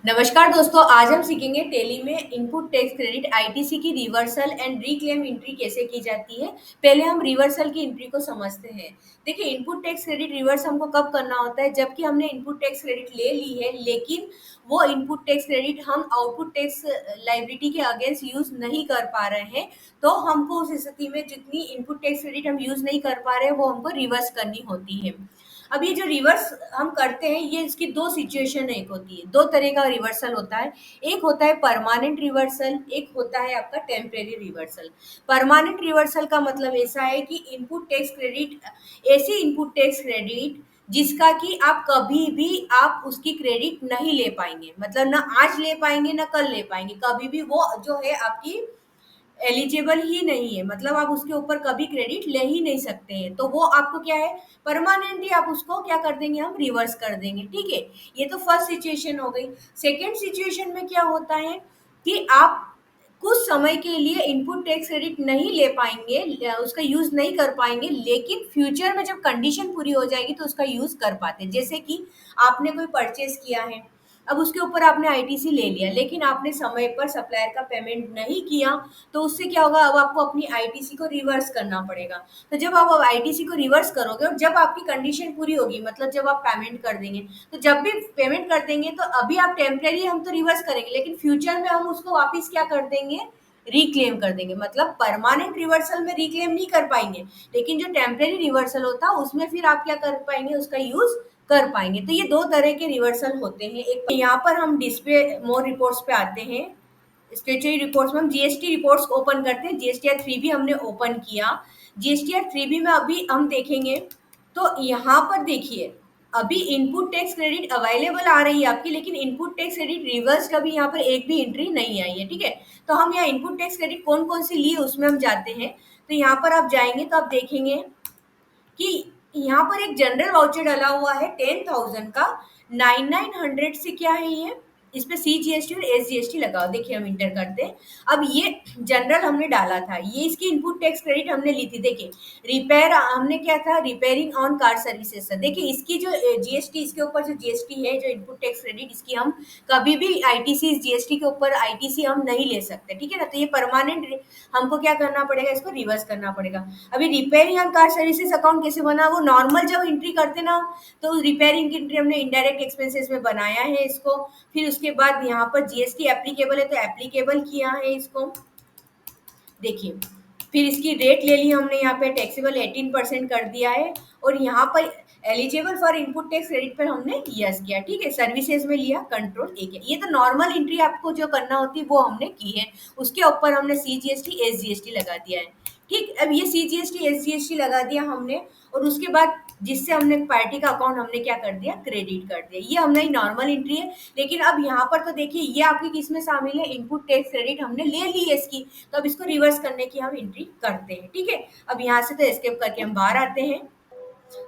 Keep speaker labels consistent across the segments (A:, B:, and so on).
A: नमस्कार दोस्तों, आज हम सीखेंगे टेली में इनपुट टैक्स क्रेडिट आईटीसी की रिवर्सल एंड रिक्लेम एंट्री कैसे की जाती है। पहले हम रिवर्सल की एंट्री को समझते हैं। देखिए, इनपुट टैक्स क्रेडिट रिवर्स हमको कब करना होता है, जबकि हमने इनपुट टैक्स क्रेडिट ले ली है लेकिन वो इनपुट टैक्स क्रेडिट हम आउटपुट टैक्स लाइबिलिटी के अगेंस्ट यूज नहीं कर पा रहे हैं। तो हमको उस स्थिति में जितनी इनपुट टैक्स क्रेडिट हम यूज नहीं कर पा रहे हैं वो हमको रिवर्स करनी होती है। अब ये जो रिवर्स हम करते हैं, ये इसकी दो सिचुएशन एक होती है, दो तरह का रिवर्सल होता है। एक होता है परमानेंट रिवर्सल, एक होता है आपका टेम्परेरी रिवर्सल। परमानेंट रिवर्सल का मतलब ऐसा है कि इनपुट टैक्स क्रेडिट, ऐसी इनपुट टैक्स क्रेडिट जिसका कि आप कभी भी आप उसकी क्रेडिट नहीं ले पाएंगे, मतलब ना आज ले पाएंगे ना कल ले पाएंगे, कभी भी वो जो है आपकी एलिजिबल ही नहीं है, मतलब आप उसके ऊपर कभी क्रेडिट ले ही नहीं सकते हैं। तो वो आपको क्या है, परमानेंटली आप उसको क्या कर देंगे, हम रिवर्स कर देंगे। ठीक है, ये तो फर्स्ट सिचुएशन हो गई। सेकेंड सिचुएशन में क्या होता है कि आप कुछ समय के लिए इनपुट टैक्स क्रेडिट नहीं ले पाएंगे, उसका यूज नहीं कर पाएंगे, लेकिन फ्यूचर में जब कंडीशन पूरी हो जाएगी तो उसका यूज कर पाते हैं। जैसे कि आपने कोई परचेज किया है, अब उसके ऊपर आपने आईटीसी ले लिया लेकिन आपने समय पर सप्लायर का पेमेंट नहीं किया, तो उससे क्या होगा, अब आपको अपनी आईटीसी को रिवर्स करना पड़ेगा। तो जब आप अब आईटीसी को रिवर्स करोगे और जब आपकी कंडीशन पूरी होगी, मतलब जब आप पेमेंट कर देंगे, तो जब भी पेमेंट कर देंगे तो अभी आप टेम्परेरी हम तो रिवर्स करेंगे लेकिन फ्यूचर में हम उसको वापस क्या कर देंगे, रिक्लेम कर देंगे। मतलब परमानेंट रिवर्सल में रिक्लेम नहीं कर पाएंगे, लेकिन जो टेम्परेरी रिवर्सल होता है उसमें फिर आप क्या कर पाएंगे, उसका यूज कर पाएंगे। तो ये दो तरह के रिवर्सल होते हैं। एक यहाँ पर हम डिस्प्ले मोर रिपोर्ट्स पे आते हैं। स्टेचुरी रिपोर्ट्स में हम जीएसटी रिपोर्ट्स ओपन करते हैं। जीएसटीआर 3B हमने ओपन किया। जीएसटीआर 3B में अभी हम देखेंगे तो यहाँ पर देखिए, अभी इनपुट टैक्स क्रेडिट अवेलेबल आ रही है आपकी, लेकिन इनपुट टैक्स क्रेडिट रिवर्स का भी यहाँ पर एक भी एंट्री नहीं आई है। ठीक है, तो हम यहाँ इनपुट टैक्स क्रेडिट कौन कौन सी लिए उसमें हम जाते हैं। तो यहाँ पर आप जाएंगे तो आप देखेंगे कि यहाँ पर एक जनरल वाउचर डला हुआ है 10,000 का। 9900 से क्या है ये, इस पे सीजीएसटी और एसजीएसटी लगाओ। देखिए हम इंटर करते हैं। अब ये जनरल हमने डाला था, ये इसकी इनपुट टैक्स क्रेडिट हमने ली थी। देखिए रिपेयर हमने क्या था, रिपेयरिंग ऑन कार सर्विसेज था। देखिए इसकी जो जीएसटी, इसके ऊपर जो जीएसटी है, जो इनपुट टैक्स क्रेडिट, इसकी हम कभी भी आईटीसी जीएसटी के ऊपर आईटीसी हम नहीं ले सकते। ठीक है ना, तो ये परमानेंट हमको क्या करना पड़ेगा, इसको रिवर्स करना पड़ेगा। अभी repairing on car services account कैसे बना, वो नॉर्मल जब एंट्री करते ना, तो रिपेयरिंग की एंट्री हमने इनडायरेक्ट एक्सपेंसेस में बनाया है इसको। फिर उसके बाद यहाँ पर जीएसटी एप्लीकेबल है तो एप्लीकेबल किया है इसको। देखिए फिर इसकी रेट ले ली हमने, यहाँ पे टैक्सेबल 18% कर दिया है, और यहाँ पर eligible for input tax credit पर हमने यस किया। ठीक है, सर्विसेज में लिया, कंट्रोल ए किया। ये तो नॉर्मल एंट्री आपको जो करना होती है वो हमने की है। उसके ऊपर हमने सीजीएसटी एसजीएसटी लगा दिया है। ठीक, अब ये सीजीएसटी एसजीएसटी लगा दिया हमने, और उसके बाद जिससे हमने पार्टी का अकाउंट हमने क्या कर दिया, क्रेडिट कर दिया। ये हमने नॉर्मल एंट्री है। लेकिन अब यहाँ पर तो देखिए ये आपकी किस में शामिल है, इनपुट टैक्स क्रेडिट हमने ले ली है इसकी, तो अब इसको रिवर्स करने की हम एंट्री करते हैं। ठीक है, अब यहाँ से तो एस्केप करके हम बाहर आते हैं।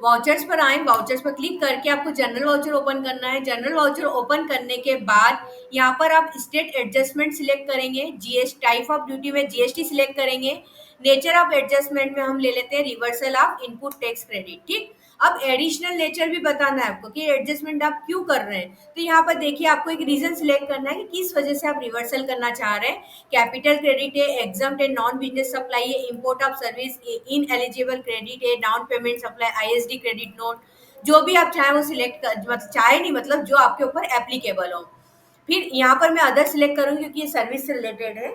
A: वाउचर्स पर आए, वाउचर्स पर क्लिक करके आपको जनरल वाउचर ओपन करना है। जनरल वाउचर ओपन करने के बाद यहाँ पर आप स्टेट एडजस्टमेंट सिलेक्ट करेंगे, जीएस टाइप ऑफ ड्यूटी में जीएसटी सिलेक्ट करेंगे। नेचर ऑफ एडजस्टमेंट में हम ले लेते हैं reversal of input tax credit. ठीक, अब एडिशनल नेचर भी बताना है आपको कि एडजस्टमेंट आप क्यों कर रहे हैं। तो यहाँ पर देखिए आपको एक रीजन सिलेक्ट करना है कि किस वजह से आप रिवर्सल करना चाह रहे हैं। कैपिटल क्रेडिट है, एग्जाम्प्ट है, नॉन बिजनेस सप्लाई है, import of service, ineligible credit है, down payment supply, ISD credit note, जो भी आप चाहें वो सिलेक्ट कर, मतलब चाहे नहीं, मतलब जो आपके ऊपर एप्लीकेबल हो। फिर यहाँ पर मैं अदर सिलेक्ट करूंगी क्योंकि ये सर्विस से रिलेटेड है।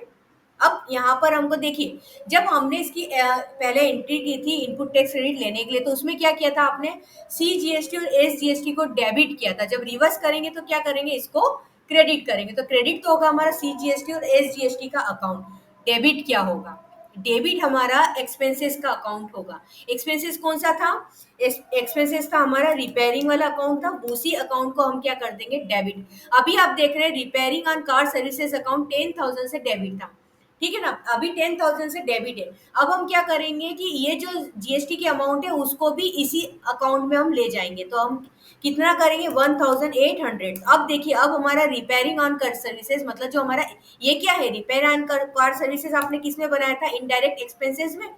A: अब यहाँ पर हमको देखिए, जब हमने इसकी पहले एंट्री की थी इनपुट टैक्स क्रेडिट लेने के लिए, तो उसमें क्या किया था आपने, सीजीएसटी और एसजीएसटी को डेबिट किया था। जब रिवर्स करेंगे तो क्या करेंगे, इसको क्रेडिट करेंगे। तो क्रेडिट तो होगा हमारा सीजीएसटी और एसजीएसटी का अकाउंट, डेबिट क्या होगा, डेबिट हमारा एक्सपेंसेस का अकाउंट होगा। एक्सपेंसेस कौन सा था, एक्सपेंसेस था हमारा रिपेयरिंग वाला अकाउंट था, उसी अकाउंट को हम क्या कर देंगे, डेबिट। अभी आप देख रहे हैं repairing on car services account 10,000 से डेबिट था। ठीक है ना, अभी 10,000 से डेबिट है। अब हम क्या करेंगे कि ये जो जीएसटी की अमाउंट है उसको भी इसी अकाउंट में हम ले जाएंगे। तो हम कितना करेंगे, 1,800। अब देखिए, अब हमारा रिपेयरिंग ऑन कार सर्विसेज, मतलब जो हमारा ये क्या है, रिपेयर ऑन कार सर्विसेज आपने किस में बनाया था, इनडायरेक्ट एक्सपेंसेस में।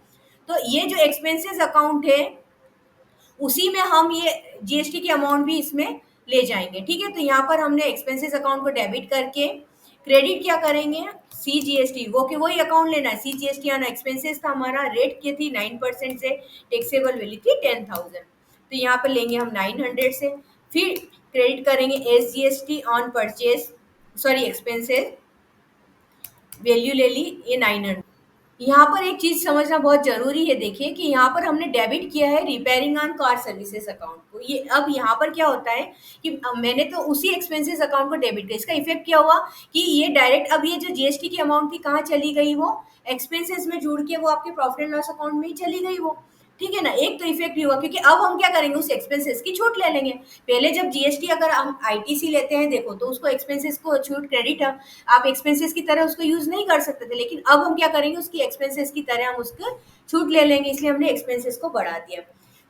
A: तो ये जो एक्सपेंसेस अकाउंट है उसी में हम ये जीएसटी की अमाउंट भी इसमें ले जाएंगे। ठीक है, तो यहाँ पर हमने एक्सपेंसेस अकाउंट को डेबिट करके क्रेडिट क्या करेंगे, सीजीएसटी, वो कि वही अकाउंट लेना है। सीजीएसटी आना एक्सपेंसेस था हमारा, रेट की थी 9% से, टैक्सेबल वैल्यू थी 10,000, तो यहाँ पर लेंगे हम 900 से। फिर क्रेडिट करेंगे SGST on purchase, sorry expenses, value ले ली ये 900। यहाँ पर एक चीज समझना बहुत जरूरी है, देखिए कि यहाँ पर हमने डेबिट किया है repairing on car services account को। ये अब यहाँ पर क्या होता है कि मैंने तो उसी एक्सपेंसेस अकाउंट को डेबिट किया, इसका इफेक्ट क्या हुआ कि ये डायरेक्ट अब ये जो जीएसटी की अमाउंट थी कहाँ चली गई, वो एक्सपेंसेस में जुड़ के वो आपके प्रॉफिट एंड लॉस अकाउंट में ही चली गई वो। ठीक है ना, एक तो इफेक्ट ही हुआ, क्योंकि अब हम क्या करेंगे, उस एक्सपेंसेस की छूट ले लेंगे। पहले जब जीएसटी अगर हम आईटीसी लेते हैं देखो, तो उसको एक्सपेंसेस को छूट क्रेडिट, आप एक्सपेंसेस की तरह उसको यूज नहीं कर सकते थे, लेकिन अब हम क्या करेंगे, उसकी एक्सपेंसेस की तरह हम उसको छूट ले लेंगे, इसलिए हमने एक्सपेंसेस को बढ़ा दिया।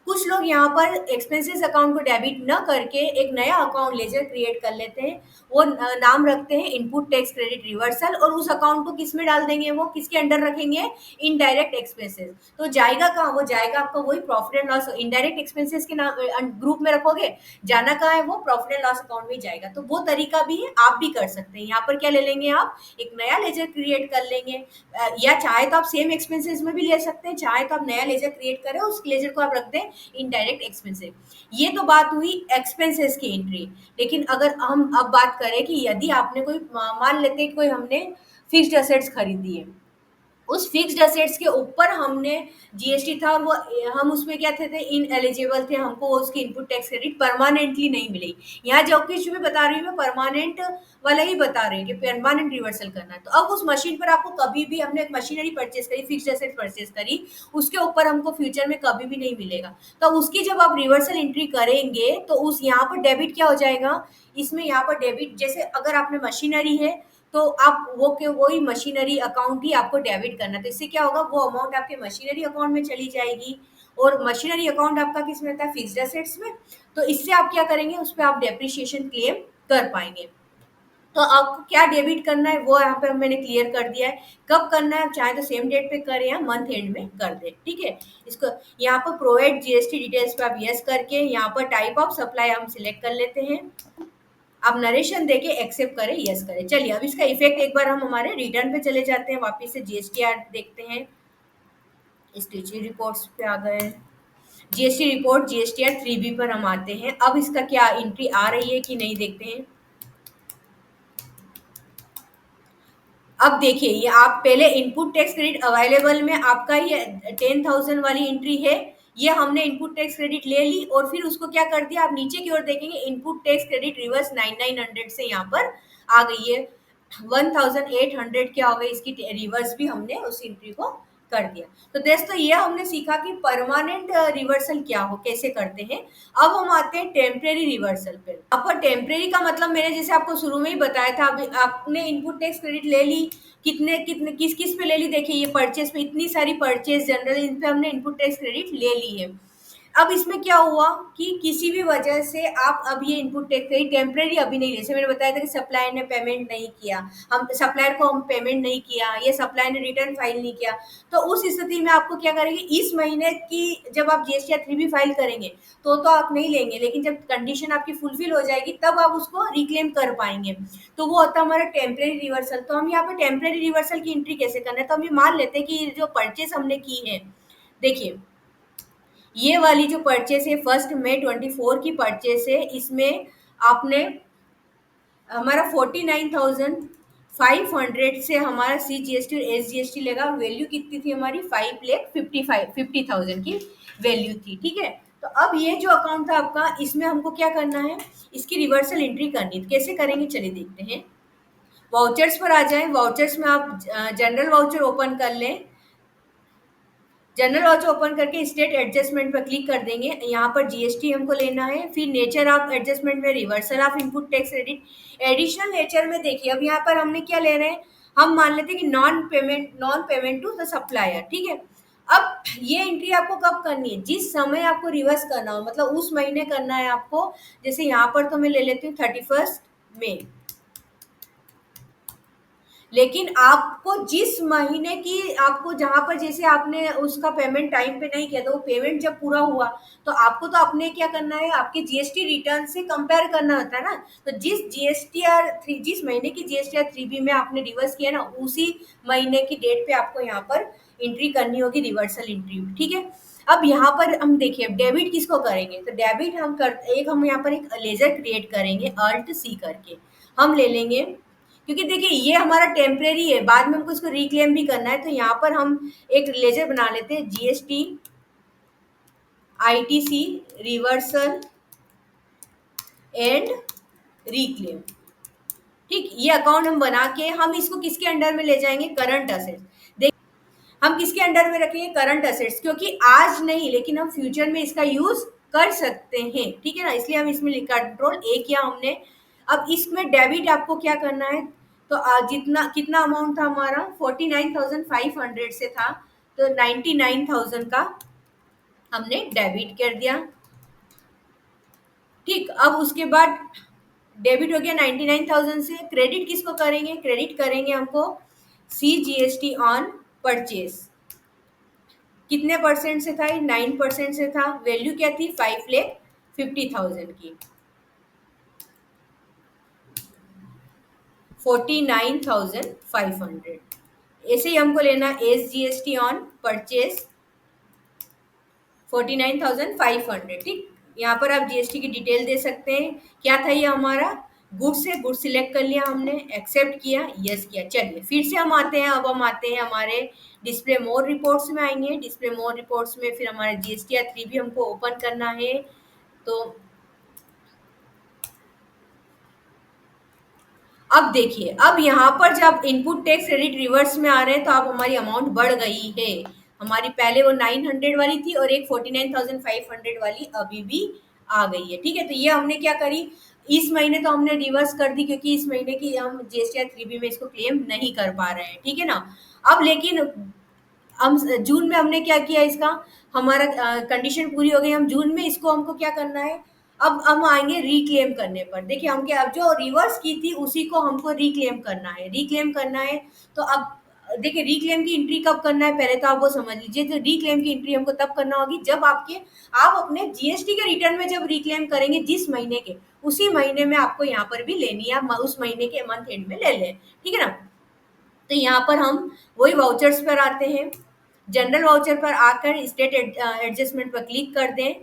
A: कुछ लोग यहाँ पर एक्सपेंसेस अकाउंट को डेबिट न करके एक नया अकाउंट लेजर क्रिएट कर लेते हैं, वो नाम रखते हैं इनपुट टैक्स क्रेडिट रिवर्सल, और उस अकाउंट को किस में डाल देंगे, वो किसके अंडर रखेंगे, इनडायरेक्ट एक्सपेंसेस। तो जाएगा कहाँ, वो जाएगा आपका वही profit and loss, indirect expenses के नाम ग्रुप में रखोगे, जाना कहाँ है, वो प्रॉफिट एंड लॉस अकाउंट में जाएगा। तो वो तरीका भी है, आप भी कर सकते हैं। यहाँ पर क्या ले लेंगे, आप एक नया लेजर क्रिएट कर लेंगे, या चाहे तो आप सेम एक्सपेंसेस में भी ले सकते हैं, चाहे तो आप नया लेजर क्रिएट करें, उस लेजर को आप रख दें इनडायरेक्ट एक्सपेंसेस। ये तो बात हुई एक्सपेंसेस की एंट्री। लेकिन अगर हम अब बात करें कि यदि आपने कोई मान लेते हैं कोई हमने फिक्स्ड असेट्स खरीदी है, उस फिक्स्ड असेट्स के ऊपर हमने जीएसटी था और वो हम उसमें क्या थे इन एलिजिबल थे, हमको उसकी इनपुट टैक्स क्रेडिट परमानेंटली नहीं मिली। यहाँ जो कुछ भी बता रही हूँ मैं परमानेंट वाला ही बता रही हूँ कि परमानेंट रिवर्सल करना है। तो अब उस मशीन पर आपको कभी भी, हमने एक मशीनरी परचेज करी, फिक्स्ड असेट परचेज करी, उसके ऊपर हमको फ्यूचर में कभी भी नहीं मिलेगा। तो उसकी जब आप रिवर्सल एंट्री करेंगे तो उस यहाँ पर डेबिट क्या हो जाएगा, इसमें यहाँ पर डेबिट, जैसे अगर आपने मशीनरी है तो आप वो के वही मशीनरी अकाउंट ही आपको डेबिट करना है। तो इससे क्या होगा, वो अमाउंट आपके मशीनरी अकाउंट में चली जाएगी, और मशीनरी अकाउंट आपका किस में रहता है, फिक्स्ड एसेट्स में। तो इससे आप क्या करेंगे, उस पर आप डेप्रिसिएशन क्लेम कर पाएंगे। तो आपको क्या डेबिट करना है वो यहाँ पे मैंने क्लियर कर दिया है। कब करना है, आप चाहे तो सेम डेट पे करें या मंथ एंड में कर दे। ठीक है, इसको यहाँ पर प्रोवाइड जीएसटी डिटेल्स पे आप यस करके, यहाँ पर टाइप ऑफ सप्लाई हम सिलेक्ट कर लेते हैं। आप नरेशन देके एक्सेप्ट करें, यस करें। चलिए अब इसका इफेक्ट एक बार हम हमारे रिटर्न पे चले जाते हैं, वापस से जीएसटीआर देखते हैं, स्टेचुरी रिपोर्ट्स पे आ गए, जीएसटी रिपोर्ट जीएसटीआर 3B पर हम आते हैं। अब इसका क्या एंट्री आ रही है कि नहीं देखते हैं। अब देखिए, ये आप पहले इनपुट टैक्स क्रेडिट अवेलेबल में आपका ये 10,000 वाली एंट्री है, ये हमने इनपुट टैक्स क्रेडिट ले ली और फिर उसको क्या कर दिया, आप नीचे की ओर देखेंगे इनपुट टैक्स क्रेडिट रिवर्स 9900 से यहाँ पर आ गई है, 1800 क्या हो गई, इसकी रिवर्स भी हमने उस एंट्री को कर दिया। तो दोस्तों ये हमने सीखा कि परमानेंट रिवर्सल क्या हो, कैसे करते हैं। अब हम आते हैं टेम्परेरी रिवर्सल पे। अब पर टेम्परेरी का मतलब मैंने जैसे आपको शुरू में ही बताया था, अभी आपने इनपुट टैक्स क्रेडिट ले ली, कितने कितने किस किस पे ले ली, देखिए ये परचेज पे, इतनी सारी परचेज जनरल, इन पे हमने इनपुट टैक्स क्रेडिट ले ली है। अब इसमें क्या हुआ कि किसी भी वजह से आप अब ये इनपुट टैक्स क्रेडिट टेम्परेरी अभी नहीं ले, जैसे मैंने बताया था कि सप्लायर ने पेमेंट नहीं किया, हम सप्लायर को हम पेमेंट नहीं किया, ये सप्लायर ने रिटर्न फाइल नहीं किया, तो उस स्थिति में आपको क्या करेंगे, इस महीने की जब आप जीएसटी 3B फाइल करेंगे तो आप नहीं लेंगे, लेकिन जब कंडीशन आपकी फुलफिल हो जाएगी तब आप उसको रिक्लेम कर पाएंगे। तो वो होता है हमारा टेम्परेरी रिवर्सल। तो हम यहाँ पे टेम्परेरी रिवर्सल की एंट्री कैसे करना है, तो हम ये मान लेते हैं कि जो परचेस हमने की है, देखिए ये वाली जो परचेस है 1 मई 24 की परचेस है, इसमें आपने हमारा 49,500 से हमारा सीजीएसटी और एसजीएसटी लेगा, और वैल्यू कितनी थी हमारी, 5,50,000 की वैल्यू थी। ठीक है, तो अब ये जो अकाउंट था आपका, इसमें हमको क्या करना है, इसकी रिवर्सल एंट्री करनी है। तो कैसे करेंगे चलिए देखते हैं। वाउचर्स पर आ जाएं, वाउचर्स में आप जनरल वाउचर ओपन कर लें, जनरल वाउचर ओपन करके स्टेट एडजस्टमेंट पर क्लिक कर देंगे, यहाँ पर जीएसटी हमको लेना है, फिर नेचर ऑफ एडजस्टमेंट में reversal of input tax credit. Additional nature में देखिए अब यहाँ पर हमने क्या ले रहे हैं, हम मान लेते हैं कि non payment to the supplier. ठीक है, अब ये एंट्री आपको कब करनी है, जिस समय आपको रिवर्स करना हो, मतलब उस महीने करना है आपको। जैसे यहाँ पर तो मैं ले लेती हूँ 31 मई, लेकिन आपको जिस महीने की आपको जहाँ पर जैसे आपने उसका पेमेंट टाइम पे नहीं किया तो वो पेमेंट जब पूरा हुआ तो आपको तो अपने क्या करना है, आपके जीएसटी रिटर्न से कंपेयर करना होता है ना। तो जिस जीएसटी आर थ्री, जिस महीने की जीएसटी आर 3B में आपने रिवर्स किया ना, उसी महीने की डेट पे आपको यहाँ पर एंट्री करनी होगी, रिवर्सल एंट्री, ठीक है। अब यहाँ पर हम देखिए डेबिट किसको करेंगे, तो डेबिट हम कर एक हम यहाँ पर एक लेजर क्रिएट करेंगे अल्ट सी करके, हम ले लेंगे, क्योंकि देखिए ये हमारा टेम्परेरी है, बाद में हमको इसको रिक्लेम भी करना है, तो यहाँ पर हम एक लेजर बना लेते हैं, GST ITC reversal and reclaim. ठीक, ये अकाउंट हम बना के हम इसको किसके अंडर में ले जाएंगे, करंट असेट्स। हम किसके अंडर में रखेंगे, करंट असेट्स, क्योंकि आज नहीं लेकिन हम फ्यूचर में इसका यूज कर सकते हैं, ठीक है ना, इसलिए हम इसमें कंट्रोल ए किया हमने। अब इसमें डेबिट आपको क्या करना है, तो जितना कितना अमाउंट था हमारा 49,500 से था, तो 99,000 का हमने डेबिट कर दिया। ठीक, अब उसके बाद डेबिट हो गया 99,000 से, क्रेडिट किसको करेंगे, क्रेडिट करेंगे हमको CGST ऑन परचेज, कितने परसेंट से था, 9% से था, वैल्यू क्या थी 5,50,000 की, 49,500। ऐसे ही हमको लेना SGST ऑन परचेज 49,500। ठीक, यहाँ पर आप जीएसटी की डिटेल दे सकते हैं, क्या था ये हमारा गुड्स है, गुड सिलेक्ट कर लिया हमने, एक्सेप्ट किया, यस किया। चलिए फिर से हम आते हैं, अब हम आते हैं हमारे डिस्प्ले मोर रिपोर्ट्स में आएंगे, डिस्प्ले मोर रिपोर्ट्स में फिर हमारे जीएसटी 3 भी हमको ओपन करना है। तो अब देखिए, अब यहाँ पर जब इनपुट टैक्स क्रेडिट रिवर्स में आ रहे हैं तो अब हमारी अमाउंट बढ़ गई है, हमारी पहले वो 900 वाली थी और एक 49,500 वाली अभी भी आ गई है, ठीक है। तो ये हमने क्या करी, इस महीने तो हमने रिवर्स कर दी क्योंकि इस महीने की हम जीएसटी 3B में इसको क्लेम नहीं कर पा रहे हैं, ठीक है ना। अब लेकिन हम जून में हमने क्या किया, इसका हमारा कंडीशन पूरी हो गई, हम जून में इसको हमको क्या करना है, अब हम आएंगे रिक्लेम करने पर। देखिए हम क्या, अब जो रिवर्स की थी उसी को हमको रिक्लेम करना है, रिक्लेम करना है। तो अब देखिए रिक्लेम की एंट्री कब करना है, पहले तो आप वो समझ लीजिए। तो रिक्लेम की एंट्री हमको तब करना होगी जब आप अपने जीएसटी के रिटर्न में जब रिक्लेम करेंगे जिस महीने के, उसी महीने में आपको यहाँ पर भी लेनी है, उस महीने के मंथ एंड में ले लें, ठीक है ना। तो यहाँ पर हम वही वाउचर्स पर आते हैं, जनरल वाउचर पर आकर स्टेट एडजस्टमेंट पर क्लिक कर दें,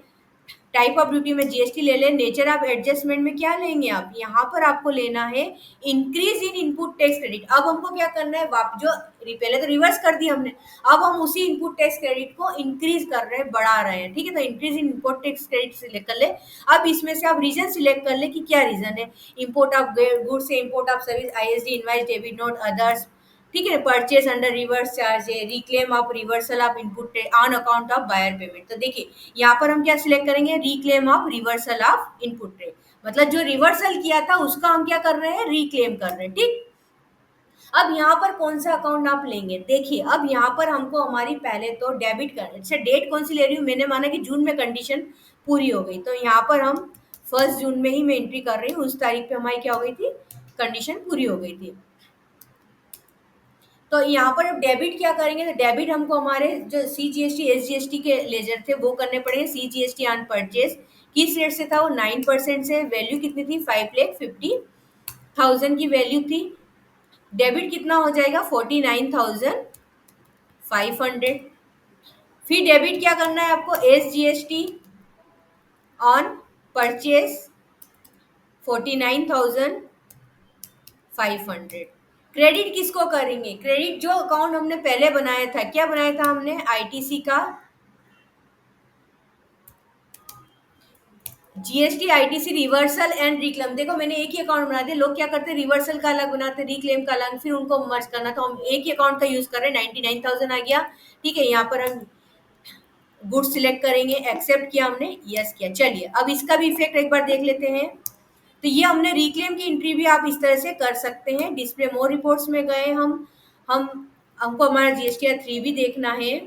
A: टाइप ऑफ ड्यूटी में जीएसटी ले लें, नेचर ऑफ एडजस्टमेंट में क्या लेंगे आप, यहाँ पर आपको लेना है increase in input tax credit. अब हमको क्या करना है, जो पहले तो रिवर्स कर दिया हमने, अब हम उसी इनपुट टैक्स क्रेडिट को इंक्रीज कर रहे हैं, बढ़ा रहे हैं, ठीक है। तो increase in input tax credit select कर ले। अब इसमें से आप रीजन सिलेक्ट कर ले कि क्या रीजन है, इम्पोर्ट ऑफ गुड्स से, import of service, ISD, invoice, debit note, others, ठीक है। परचेज अंडर रिवर्स चार्ज है, reclaim of reversal of input on account of buyer payment. तो देखिए यहाँ पर हम क्या सिलेक्ट करेंगे, reclaim of reversal of input ट्रे, मतलब जो रिवर्सल किया था उसका हम क्या कर रहे हैं, रिक्लेम कर रहे हैं, ठीक। अब यहाँ पर कौन सा अकाउंट आप लेंगे, देखिए अब यहाँ पर हमको हमारी पहले तो डेबिट कर, अच्छा डेट कौन सी ले रही हूँ, मैंने माना कि जून में कंडीशन पूरी हो गई, तो यहाँ पर हम 1 जून में ही मैं एंट्री कर रही हूँ, उस तारीख पे हमारी क्या हो गई थी, कंडीशन पूरी हो गई थी। तो यहाँ पर अब डेबिट क्या करेंगे, तो डेबिट हमको हमारे जो CGST SGST के लेजर थे वो करने पड़ेंगे। CGST ऑन परचेज किस रेट से था, वो 9% से, वैल्यू कितनी थी 5,50,000 की वैल्यू थी, डेबिट कितना हो जाएगा 49,500। फिर डेबिट क्या करना है आपको, SGST ऑन परचेज 49,500। क्रेडिट किसको करेंगे, क्रेडिट जो अकाउंट हमने पहले बनाया था, क्या बनाया था हमने, आईटीसी का GST ITC reversal and reclaim. देखो मैंने एक ही अकाउंट बना दिया, लोग क्या करते हैं रिवर्सल का अलग बनाते, रिक्लेम का अलग, फिर उनको मर्ज करना, तो हम एक ही अकाउंट का यूज कर रहे हैं। 99,000 आ गया, ठीक है। यहाँ पर हम गुड्स सिलेक्ट करेंगे, एक्सेप्ट किया हमने, यस किया। चलिए अब इसका भी इफेक्ट एक बार देख लेते हैं। तो ये हमने रिक्लेम की एंट्री भी आप इस तरह से कर सकते हैं। डिस्प्ले मोर रिपोर्ट्स में गए हम हमको हमारा जीएसटी 3 भी देखना है।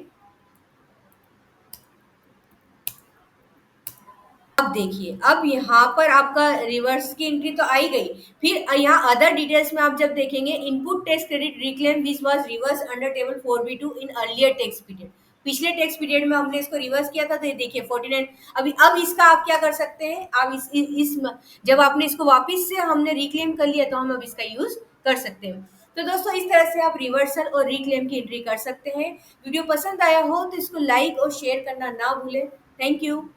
A: अब अब देखिए, अब यहाँ पर आपका रिवर्स की एंट्री तो आई गई, फिर यहाँ अदर डिटेल्स में आप जब देखेंगे, input tax credit reclaim which was reverse under table 4B2 in earlier tax period. पिछले टैक्स पीरियड में हमने इसको रिवर्स किया था, तो ये देखिए 49। अभी अब इसका आप क्या कर सकते हैं, आप जब आपने इसको वापस से हमने रिक्लेम कर लिया, तो हम अब इसका यूज कर सकते हैं। तो दोस्तों, इस तरह से आप रिवर्सल और रिक्लेम की एंट्री कर सकते हैं। वीडियो पसंद आया हो तो इसको लाइक और शेयर करना ना भूलें। Thank you.